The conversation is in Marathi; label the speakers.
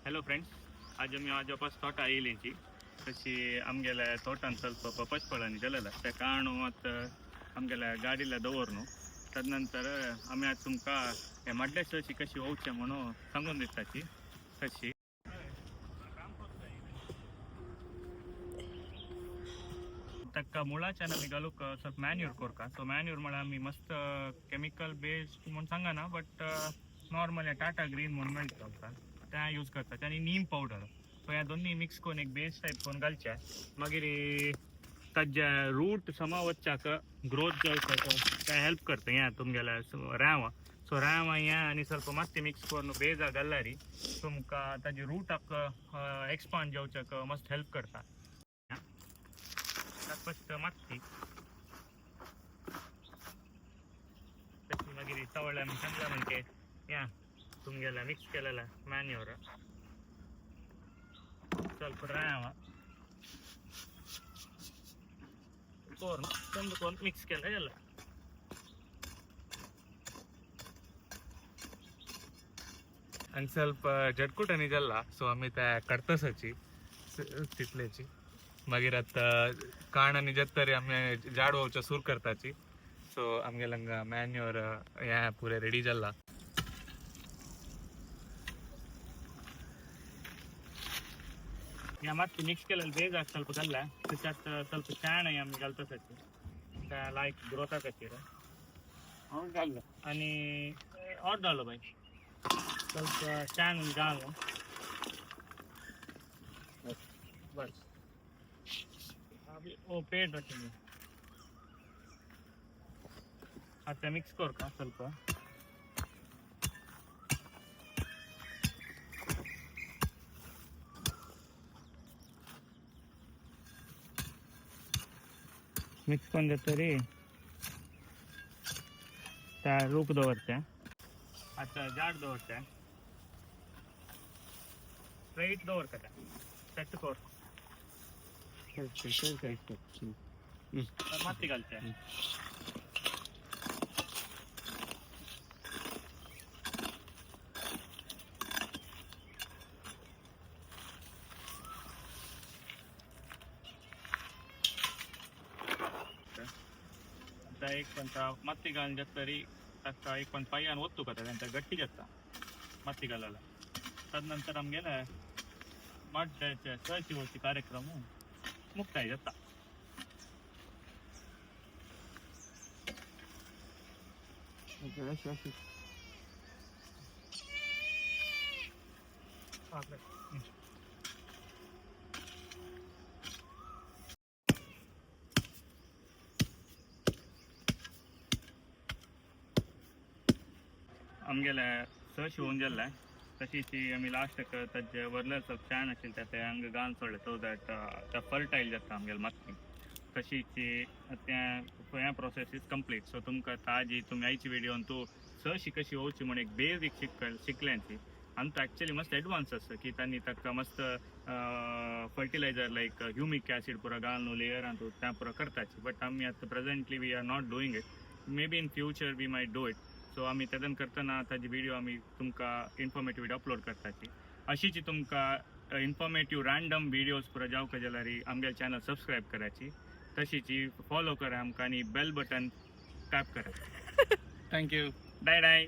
Speaker 1: हॅलो फ्रेंड्स, आज आमी आज वापस तोटा येयलींची तशी आमगेल्या तोटान ಸ್ವಲ್ಪ पपस फळांनी जालेला त्या कारणूत आमगेल्या गाडीला दवरनू तदनंतर आमी आज तुमकां हे मड्ड्याची कशी होवचें म्हणून सांगून दिताची कशी ताका मुळाच्यान आमी घालूक ಸ್ವಲ್ಪ मॅन्यूर करता. सो मॅन्यूर म्हळ्यार आमी मस्त केमिकल बेस्ड म्हणून सांगना बट नॉर्मल टाटा ग्रीन म्हणून मेळटा आमकां त्या यूज करतात आणि नीम पावडर. सो ह्या दोन्ही मिक्स करून एक बेस टाईप करून घालचे मागीर ताजे रूट समा वच्चाक ग्रोथ जावपाक ते हेल्प करता. हें तुमगेल्या रॅवा सो रॅवा हें आनी ಸ್ವಲ್ಪ माती मिक्स करून बेज घाल्ल्यार तुमकां ताजे रूटाक एक्सपांड जावच्याक मस्त हेल्प करता. फस्ट माती तशी मागीर तवळ्या सांगला म्हणजे या तुमगेला मिक्स केलेला मॅन्यूर ಸ್ವಲ್ಪ रॅवा करून चंद करून मिक्स केला गेला. आणि ಸ್ವಲ್ಪ ಜಡ್ಕುಟನಿ ಜಲ್ಲ ಸೊ आम्ही त्या ಕಡ್ತಸಾची तितलेची मागीर आता काणांनी जत्तरी आमी झाड वावच्या सूर करताची. सो आमगेल्या मॅन्यूर हें पुरे रेडी जाला. या माती मिक्स केलेलं बेज ಸ್ವಲ್ಪ घालला त्याच्यात ಸ್ವಲ್ಪ शाण आम्ही घालताची त्या लायक ग्रोथा खातीर घाललं आणि ऑट घालो बाय ಸ್ವಲ್ಪ शाण घालून बस ओ पेट रखी आता मिक्स कर का ಸ್ವಲ್ಪ मिक्स करून तरी त्या रूप दवरत्या. आता झाड दवरत्या स्ट्रेट दवरता त्या सेट कर माती घालत्या. आता एक पण माती घालून तरी ताका एक पण पायान ओत्तू का त्यांचा गट्टी जाता माती घालायला. तदनंतर आमगेला मड्ड्याच्या सहशिवची कार्यक्रम मुक्ताय जाता. आमगेल्या सहश होऊन गेला तशीच आम्ही लास्टक ताजे वरले सब शान आशिल्ले त्या हांग घालून सोडले सो दॅट त्या फर्टायल जाता आमगेले माती तशीच त्या प्रोसेस इज कंप्लीट. सो तुमकां ताजी तुमी आयची व्हिडिओन तूं सहशी कशी होवची म्हणून एक बेसिक शिकल्यांची आनी तो एक्चुअली मस्त एडवान्स आसा की तांणी ताका मस्त फर्टिलायझर लायक ह्युमिक ॲसिड पुरा घालून लेयरान तूं त्या पुरा करताची. बट आमी आतां presently we are not doing it. Maybe in future we might do it. So आमी तेदन करतना ताजी व्हिडिओ आमी तुमकां इन्फॉर्मेटिव्ह अपलोड करताची. अशीच तुमकां इन्फॉर्मेटिव्ह रॅन्डम व्हिडिओज पुरा जावपाक जाल्यार आमगे चॅनल सबस्क्रायब कराची तशीच फॉलो करा आमकां आनी बेल बटन टॅप करा. थँक्यू. Bye bye.